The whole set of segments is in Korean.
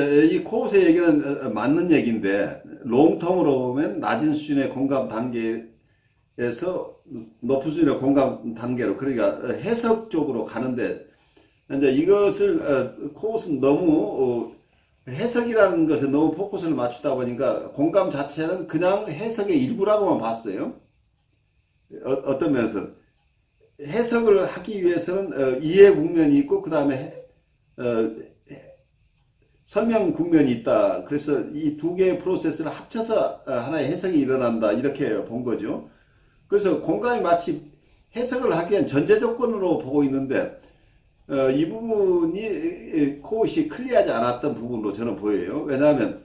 이 코우스의 얘기는 맞는 얘기인데 롱텀으로 보면 낮은 수준의 공감 단계에서 높은 수준의 공감 단계로 그러니까 해석 쪽으로 가는데 이제 이것을 코우스는 너무 해석이라는 것에 너무 포커스를 맞추다 보니까 공감 자체는 그냥 해석의 일부라고만 봤어요. 어떤 면에서 해석을 하기 위해서는 이해 국면이 있고 그 다음에 설명 국면이 있다. 그래서 이 두 개의 프로세스를 합쳐서 하나의 해석이 일어난다. 이렇게 본 거죠. 그래서 공감이 마치 해석을 하기 위한 전제 조건으로 보고 있는데 이 부분이 코웃이 클리어하지 않았던 부분으로 저는 보여요. 왜냐하면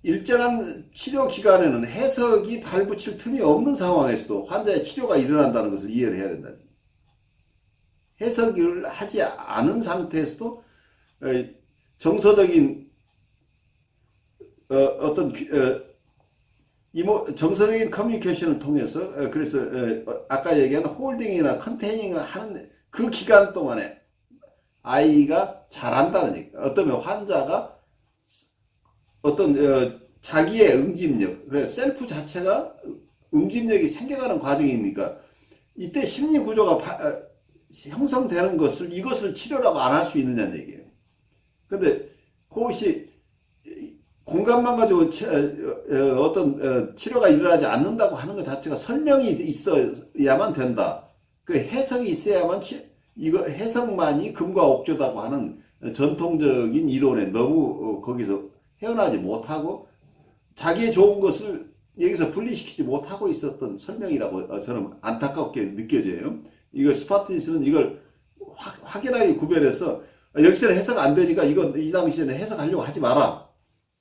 일정한 치료 기간에는 해석이 발붙일 틈이 없는 상황에서도 환자의 치료가 일어난다는 것을 이해를 해야 된다. 해석을 하지 않은 상태에서도 정서적인 어떤 정서적인 커뮤니케이션을 통해서 그래서 아까 얘기한 홀딩이나 컨테이닝을 하는 그 기간 동안에 아이가 잘한다는 얘기. 어쩌면 환자가 어떤 자기의 응집력, 그래 셀프 자체가 응집력이 생겨가는 과정이니까 이때 심리 구조가 형성되는 것을 이것을 치료라고 안 할 수 있느냐는 얘기예요. 근데 그것이 공감만 가지고 어떤 치료가 일어나지 않는다고 하는 것 자체가 설명이 있어야만 된다. 그 해석이 있어야만 이거 해석만이 금과 옥조다고 하는 전통적인 이론에 너무 거기서 헤어나지 못하고 자기의 좋은 것을 여기서 분리시키지 못하고 있었던 설명이라고 저는 안타깝게 느껴져요. 이걸 스파르타니스는 이걸 확연하게 구별해서 여기서는 해석 안 되니까 이 당시에는 해석하려고 하지 마라.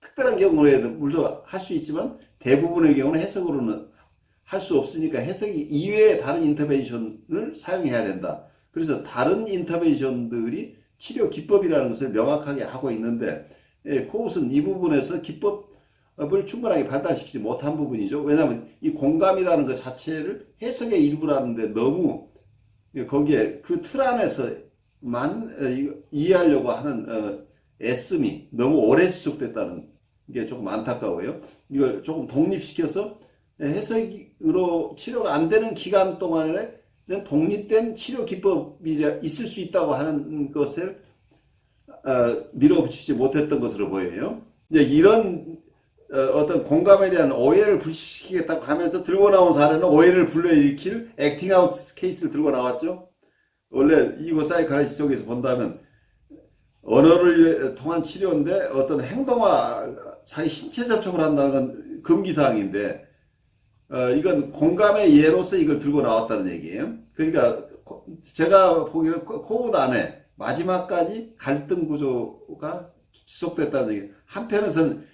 특별한 경우에는 물론 할 수 있지만 대부분의 경우는 해석으로는 할 수 없으니까 해석이 이외에 다른 인터벤션을 사용해야 된다. 그래서 다른 인터벤션들이 치료 기법이라는 것을 명확하게 하고 있는데 코웃은 이 부분에서 기법을 충분하게 발달시키지 못한 부분이죠. 왜냐하면 이 공감이라는 것 자체를 해석의 일부라는데 너무 거기에 그 틀 안에서만 이해하려고 하는 애씀이 너무 오래 지속됐다는 게 조금 안타까워요. 이걸 조금 독립시켜서 해석으로 치료가 안 되는 기간 동안에는 독립된 치료 기법이 있을 수 있다고 하는 것을 밀어붙이지 못했던 것으로 보여요. 이제 이런 어떤 공감에 대한 오해를 불식시키겠다고 하면서 들고 나온 사례는 오해를 불러일으킬 액팅아웃 케이스를 들고 나왔죠. 원래 이거 사이카라지 쪽에서 본다면 언어를 통한 치료인데 어떤 행동화, 자기 신체 접촉을 한다는 건 금기사항인데 이건 공감의 예로서 이걸 들고 나왔다는 얘기예요. 그러니까 제가 보기에는 코웃 안에 마지막까지 갈등 구조가 지속됐다는 얘기. 한편에서는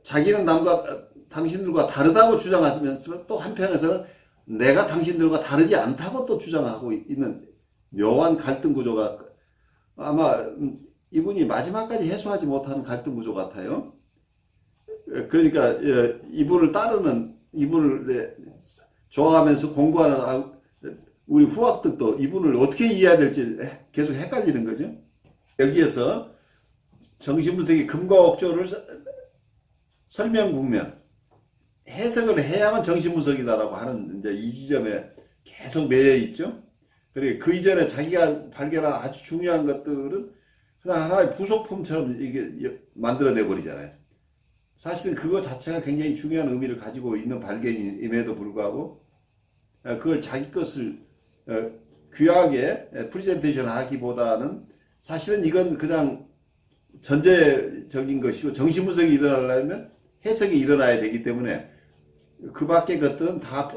자기는 당신들과 다르다고 주장하면서 또 한편에서는 내가 당신들과 다르지 않다고 또 주장하고 있는 묘한 갈등 구조가 아마 이분이 마지막까지 해소하지 못하는 갈등 구조 같아요. 그러니까 이분을 따르는 이분을 좋아하면서 공부하는 우리 후학들도 이분을 어떻게 이해해야 될지 계속 헷갈리는 거죠. 여기에서 정신분석의 금과 옥조를 설명 국면, 해석을 해야만 정신분석이다라고 하는 이제 이 지점에 계속 매여 있죠. 그리고 그 이전에 자기가 발견한 아주 중요한 것들은 그냥 하나의 부속품처럼 이게 만들어내 버리잖아요. 사실은 그거 자체가 굉장히 중요한 의미를 가지고 있는 발견임에도 불구하고 그걸 자기 것을 귀하게 프레젠테이션 하기보다는 사실은 이건 그냥 전제적인 것이고 정신분석이 일어나려면 해석이 일어나야 되기 때문에 그 밖의 것들은 다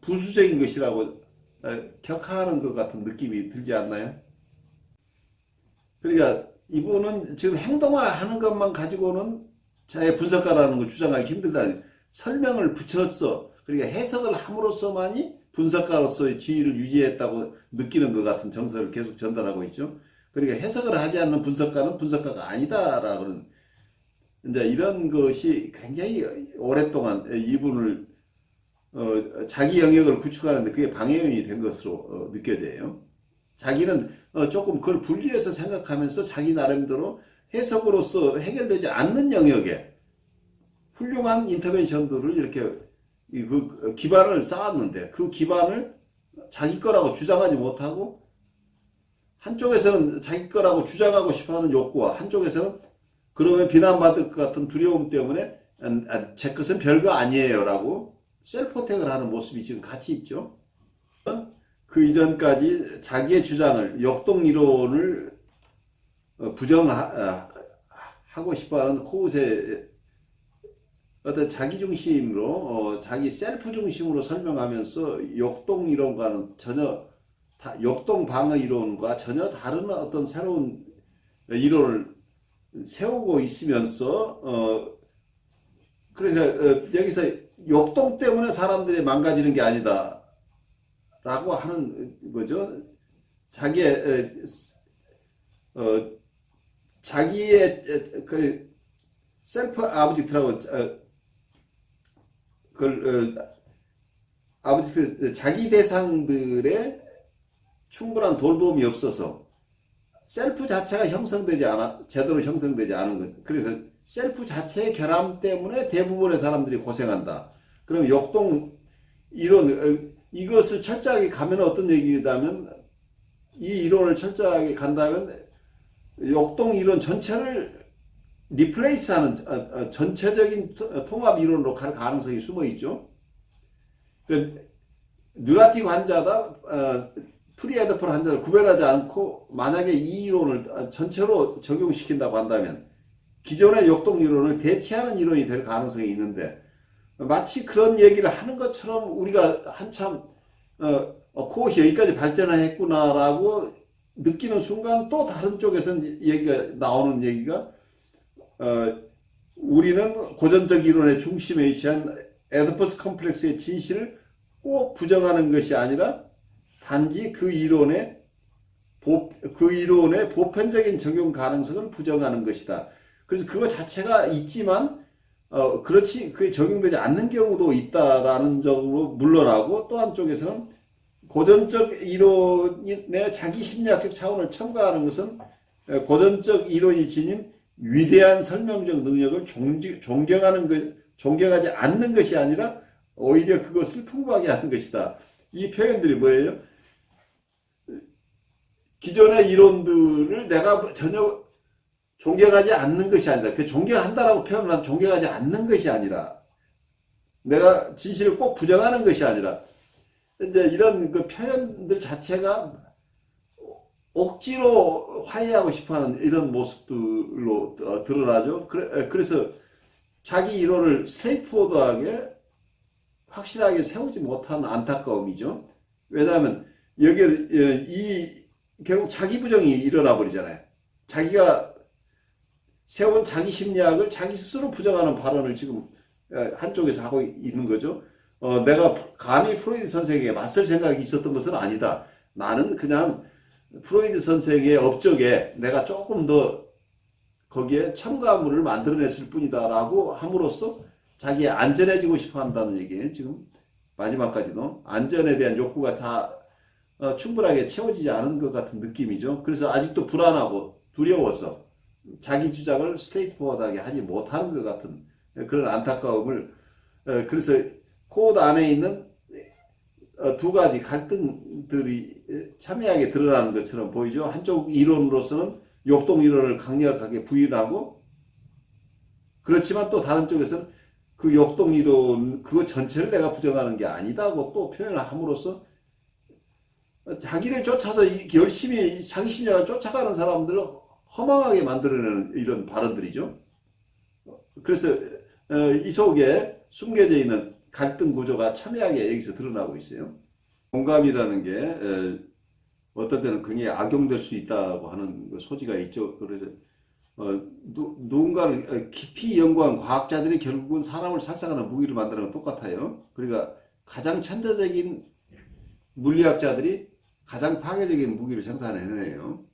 부수적인 것이라고 격하하는 것 같은 느낌이 들지 않나요? 그러니까 이분은 지금 행동화하는 것만 가지고는 자의 분석가라는 걸 주장하기 힘들다. 설명을 붙였어. 그러니까 해석을 함으로써만이 분석가로서의 지위를 유지했다고 느끼는 것 같은 정서를 계속 전달하고 있죠. 그러니까 해석을 하지 않는 분석가는 분석가가 아니다라고는 이제 이런 것이 굉장히 오랫동안 이분을 자기 영역을 구축하는데 그게 방해용이 된 것으로 느껴져요. 자기는 조금 그걸 분리해서 생각하면서 자기 나름대로 해석으로서 해결되지 않는 영역에 훌륭한 인터벤션들을 이렇게 그 기반을 쌓았는데 그 기반을 자기 거라고 주장하지 못하고 한쪽에서는 자기 거라고 주장하고 싶어하는 욕구와 한쪽에서는 그러면 비난받을 것 같은 두려움 때문에 제 것은 별거 아니에요라고 셀프어택을 하는 모습이 지금 같이 있죠. 그 이전까지 자기의 주장을 역동이론을 부정하고 싶어하는 코웃의 어떤 자기 중심으로 자기 셀프 중심으로 설명하면서 역동 이론과는 전혀 역동 방어 이론과 전혀 다른 어떤 새로운 이론을 세우고 있으면서 그러니까 여기서 역동 때문에 사람들이 망가지는 게 아니다 라고 하는 거죠. 자기의 그 셀프 아브젝트라고 그걸 아브젝트 자기 대상들의 충분한 돌봄이 없어서 셀프 자체가 제대로 형성되지 않은 것. 그래서 셀프 자체의 결함 때문에 대부분의 사람들이 고생한다. 그럼 역동 이론 이것을 철저하게 가면 어떤 얘기냐면 이 이론을 철저하게 간다면 역동 이론 전체를 리플레이스하는 전체적인 통합 이론으로 갈 가능성이 숨어 있죠. 뉴라틱 환자다 프리에더폴 환자를 구별하지 않고 만약에 이 이론을 전체로 적용시킨다고 한다면 기존의 역동 이론을 대체하는 이론이 될 가능성이 있는데 마치 그런 얘기를 하는 것처럼 우리가 한참 코엇이 여기까지 발전했구나라고 느끼는 순간 또 다른 쪽에서는 나오는 얘기가 우리는 고전적 이론의 중심에 위치한 에디퍼스 컴플렉스의 진실을 꼭 부정하는 것이 아니라 단지 그 이론의 보편적인 적용 가능성을 부정하는 것이다. 그래서 그거 자체가 있지만 그렇지 그게 적용되지 않는 경우도 있다라는 점으로 물러나고 또 한쪽에서는 고전적 이론의 자기 심리학적 차원을 첨가하는 것은 고전적 이론이 지닌 위대한 설명적 능력을 존경하지 않는 것이 아니라 오히려 그것을 풍부하게 하는 것이다. 이 표현들이 뭐예요? 기존의 이론들을 내가 전혀 존경하지 않는 것이 아니다. 그 존경한다라고 표현을 존경하지 않는 것이 아니라 내가 진실을 꼭 부정하는 것이 아니라 이제 이런 그 표현들 자체가 억지로 화해하고 싶어하는 이런 모습들로 드러나죠. 그래서 자기 이론을 스트레이트포워드하게 확실하게 세우지 못하는 안타까움이죠. 왜냐하면 여기 결국 자기 부정이 일어나 버리잖아요. 자기가 세운 자기 심리학을 자기 스스로 부정하는 발언을 지금 한쪽에서 하고 있는 거죠. 내가 감히 프로이드 선생에게 맞설 생각이 있었던 것은 아니다. 나는 그냥 프로이드 선생의 업적에 내가 조금 더 거기에 첨가물을 만들어냈을 뿐이다라고 함으로써 자기의 안전해지고 싶어 한다는 얘기예요. 지금 마지막까지도 안전에 대한 욕구가 다 충분하게 채워지지 않은 것 같은 느낌이죠. 그래서 아직도 불안하고 두려워서 자기 주장을 스트레이트포워드하게 하지 못하는 것 같은 그런 안타까움을 그래서 코드 안에 있는 두 가지 갈등들이 첨예하게 드러나는 것처럼 보이죠. 한쪽 이론으로서는 역동 이론을 강력하게 부인하고 그렇지만 또 다른 쪽에서는 그 역동 이론 그거 전체를 내가 부정하는 게 아니다고 또 표현을 함으로써 자기를 쫓아서 열심히 자기 심리학을 쫓아가는 사람들을 허망하게 만들어내는 이런 발언들이죠. 그래서 이 속에 숨겨져 있는 갈등 구조가 첨예하게 여기서 드러나고 있어요. 공감이라는 게 어떤 때는 굉장히 악용될 수 있다고 하는 소지가 있죠. 그래서 누군가를 깊이 연구한 과학자들이 결국은 사람을 살상하는 무기를 만드는 건 똑같아요. 그러니까 가장 천재적인 물리학자들이 가장 파괴적인 무기를 생산해내요.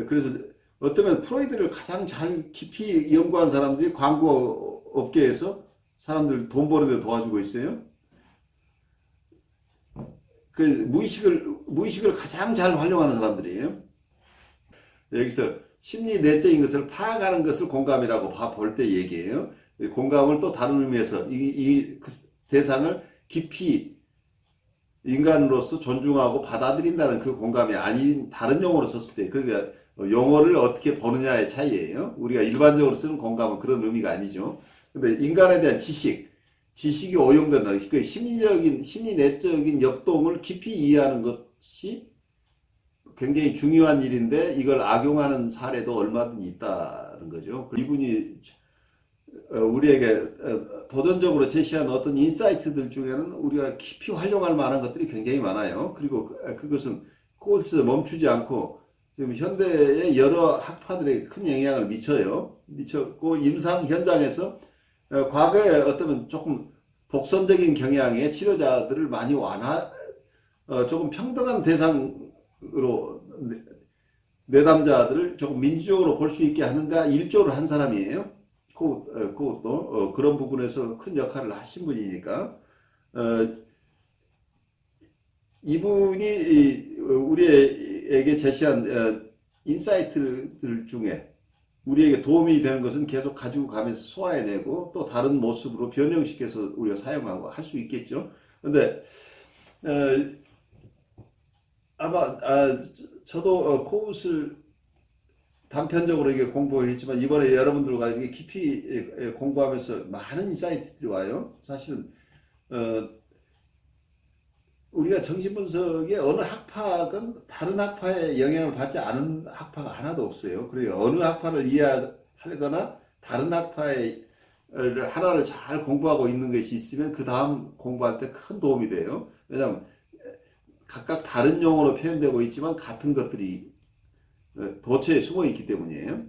그래서 어쩌면 프로이드를 가장 잘 깊이 연구한 사람들이 광고 업계에서 사람들 돈 버는 데 도와주고 있어요. 무의식을 가장 잘 활용하는 사람들이에요. 여기서 심리 내적인 것을 파악하는 것을 공감이라고 볼 때 얘기해요. 공감을 또 다른 의미에서 그 대상을 깊이 인간으로서 존중하고 받아들인다는 그 공감이 아닌 다른 용어로 썼을 때, 그러니까 용어를 어떻게 보느냐의 차이예요. 우리가 일반적으로 쓰는 공감은 그런 의미가 아니죠. 근데 인간에 대한 지식이 오용된다는 것이 그 심리 내적인 역동을 깊이 이해하는 것이 굉장히 중요한 일인데 이걸 악용하는 사례도 얼마든지 있다는 거죠. 이분이 우리에게 도전적으로 제시한 어떤 인사이트들 중에는 우리가 깊이 활용할 만한 것들이 굉장히 많아요. 그리고 그것은 코스 멈추지 않고 지금 현대의 여러 학파들에게 큰 영향을 미쳤고 임상 현장에서 과거에 어떤 조금 독선적인 경향의 치료자들을 많이 조금 평등한 대상으로 내담자들을 조금 민주적으로 볼 수 있게 하는데 일조를 한 사람이에요. 그것도 그런 부분에서 큰 역할을 하신 분이니까 이분이 우리에게 제시한 인사이트들 중에 우리에게 도움이 되는 것은 계속 가지고 가면서 소화해내고 또 다른 모습으로 변형시켜서 우리가 사용하고 할 수 있겠죠. 근데 아마 저도 코웃을 단편적으로 이게 공부했지만 이번에 여러분들과 이렇게 깊이 공부하면서 많은 인사이트들이 와요. 사실은 우리가 정신분석의 어느 학파건 다른 학파의 영향을 받지 않은 학파가 하나도 없어요. 그리고 어느 학파를 이해하거나 다른 학파의 하나를 잘 공부하고 있는 것이 있으면 그 다음 공부할 때 큰 도움이 돼요. 왜냐하면 각각 다른 용어로 표현되고 있지만 같은 것들이 도처에 숨어 있기 때문이에요.